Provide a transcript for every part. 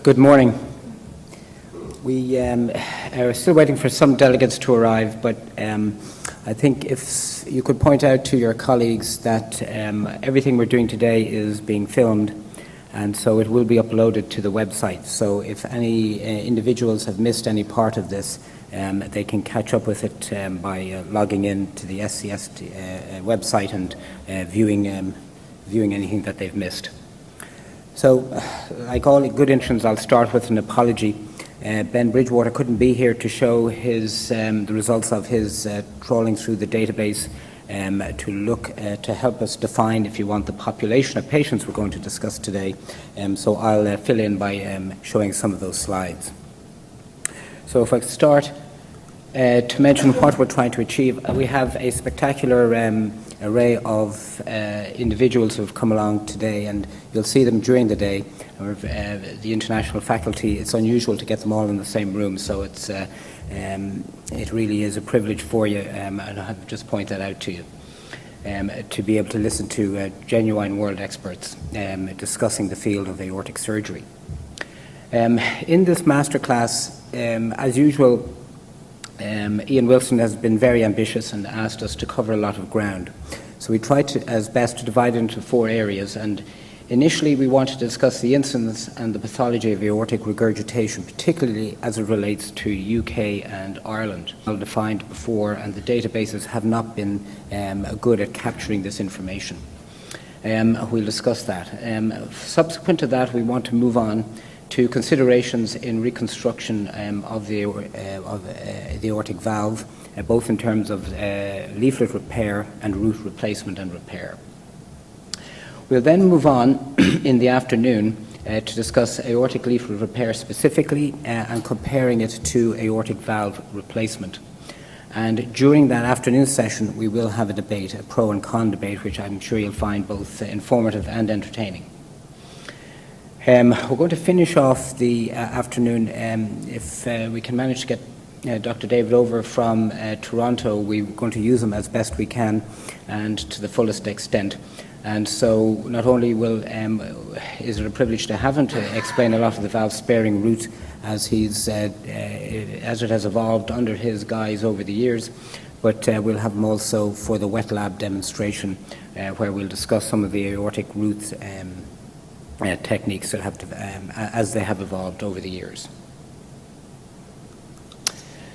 Good morning. We are still waiting for some delegates to arrive, but I think if you could point out to your colleagues that everything we're doing today is being filmed, and so it will be uploaded to the website. So if any individuals have missed any part of this, they can catch up with it by logging in to the SCS website and viewing anything that they've missed. So, like all good interims, I'll start with an apology. Ben Bridgewater couldn't be here to show his the results of his trawling through the database to look to help us define, if you want, the population of patients we're going to discuss today. So I'll fill in by showing some of those slides. So if I start to mention what we're trying to achieve, we have a spectacular array of individuals who have come along today, and you'll see them during the day. The international faculty, it's unusual to get them all in the same room, so it really is a privilege for you, and I'll just point that out to you, to be able to listen to genuine world experts discussing the field of aortic surgery. In this masterclass, as usual, Ian Wilson has been very ambitious and asked us to cover a lot of ground. So we tried to, as best, to divide it into 4 areas. And initially, we wanted to discuss the incidence and the pathology of aortic regurgitation, particularly as it relates to UK and Ireland. Well defined before, and the databases have not been good at capturing this information. We'll discuss that. Subsequent to that, we want to move on to considerations in reconstruction of the aortic valve, both in terms of leaflet repair and root replacement and repair. We'll then move on in the afternoon to discuss aortic leaflet repair specifically and comparing it to aortic valve replacement. And during that afternoon session, we will have a debate, a pro and con debate, which I'm sure you'll find both informative and entertaining. We're going to finish off the afternoon. If we can manage to get Dr. David over from Toronto, we're going to use him as best we can and to the fullest extent. And so not only is it a privilege to have him to explain a lot of the valve-sparing route as it has evolved under his guise over the years, but we'll have him also for the wet lab demonstration where we'll discuss some of the aortic routes techniques that have as they have evolved over the years.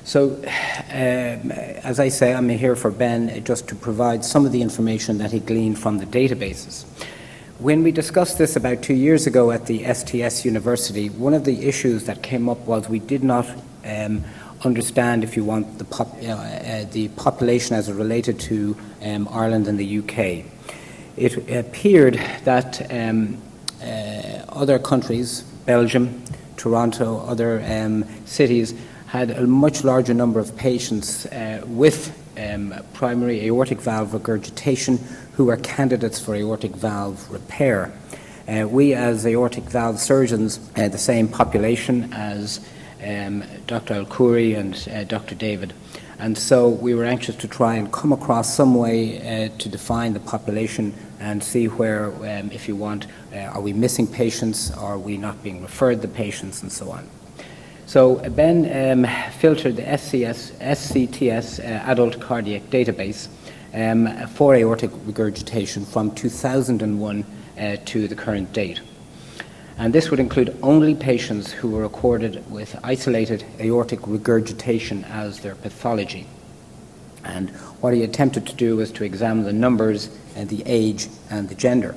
So, as I say, I'm here for Ben just to provide some of the information that he gleaned from the databases. When we discussed this about 2 years ago at the STS University, one of the issues that came up was we did not understand, if you want, the population as it related to Ireland and the UK. It appeared that other countries, Belgium, Toronto, other cities, had a much larger number of patients with primary aortic valve regurgitation who were candidates for aortic valve repair. We as aortic valve surgeons had the same population as Dr. Al-Khoury and Dr. David. And so we were anxious to try and come across some way to define the population and see where, if you want, are we missing patients, are we not being referred the patients, and so on. So Ben filtered the SCTS adult cardiac database for aortic regurgitation from 2001 to the current date. And this would include only patients who were recorded with isolated aortic regurgitation as their pathology. And what he attempted to do was to examine the numbers and the age and the gender.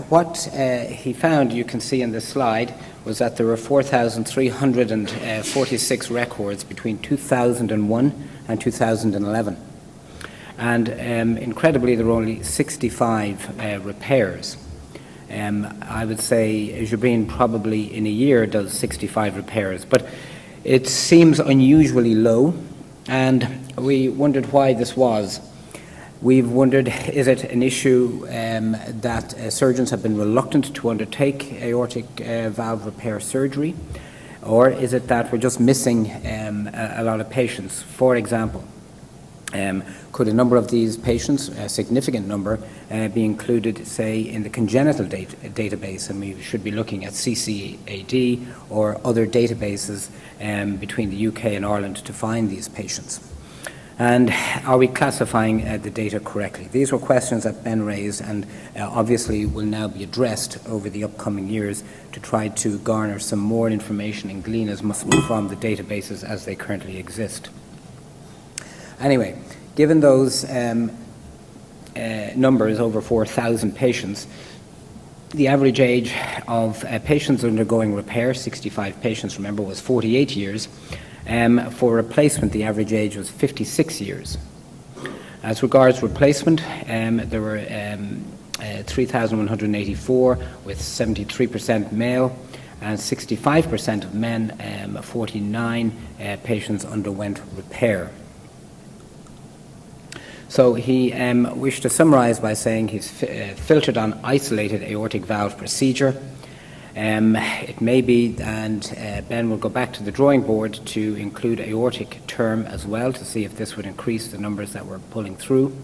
What he found, you can see in this slide, was that there were 4,346 records between 2001 and 2011. And incredibly, there were only 65 repairs. I would say Jabrin probably in a year does 65 repairs, but it seems unusually low, and we wondered why this was. We've wondered, is it an issue that surgeons have been reluctant to undertake aortic valve repair surgery, or is it that we're just missing a lot of patients? For example, Could a number of these patients, a significant number, be included, say, in the congenital database? And we should be looking at CCAD or other databases between the UK and Ireland to find these patients. And are we classifying the data correctly? These were questions that Ben raised, and obviously will now be addressed over the upcoming years to try to garner some more information and glean as much from the databases as they currently exist. Anyway, given those numbers, over 4,000 patients, the average age of patients undergoing repair, 65 patients, remember, was 48 years. For replacement, the average age was 56 years. As regards replacement, there were 3,184, with 73% male and 65% of men. 49 patients underwent repair. So he wished to summarize by saying he's filtered on isolated aortic valve procedure. It may be, and Ben will go back to the drawing board to include aortic term as well to see if this would increase the numbers that we're pulling through.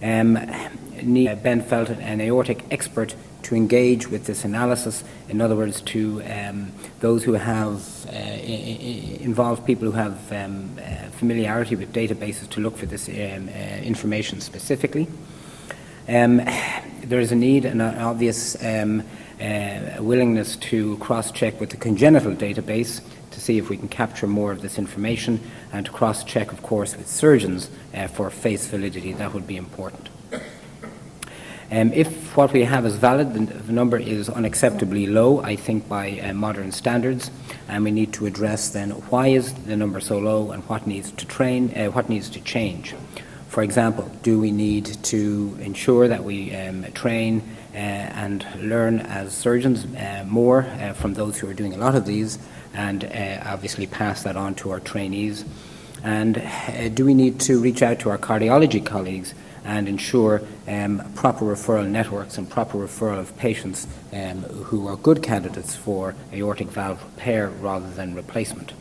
Ben felt an aortic expert to engage with this analysis, in other words, to those who have involved people who have familiarity with databases to look for this information specifically. There is a need and an obvious willingness to cross-check with the congenital database to see if we can capture more of this information, and to cross-check, of course, with surgeons for face validity. That would be important. If what we have is valid, the number is unacceptably low, I think, by modern standards, and we need to address then why is the number so low and what needs to change. For example, do we need to ensure that we train and learn as surgeons more from those who are doing a lot of these, and obviously pass that on to our trainees? And do we need to reach out to our cardiology colleagues and ensure proper referral networks and proper referral of patients who are good candidates for aortic valve repair rather than replacement?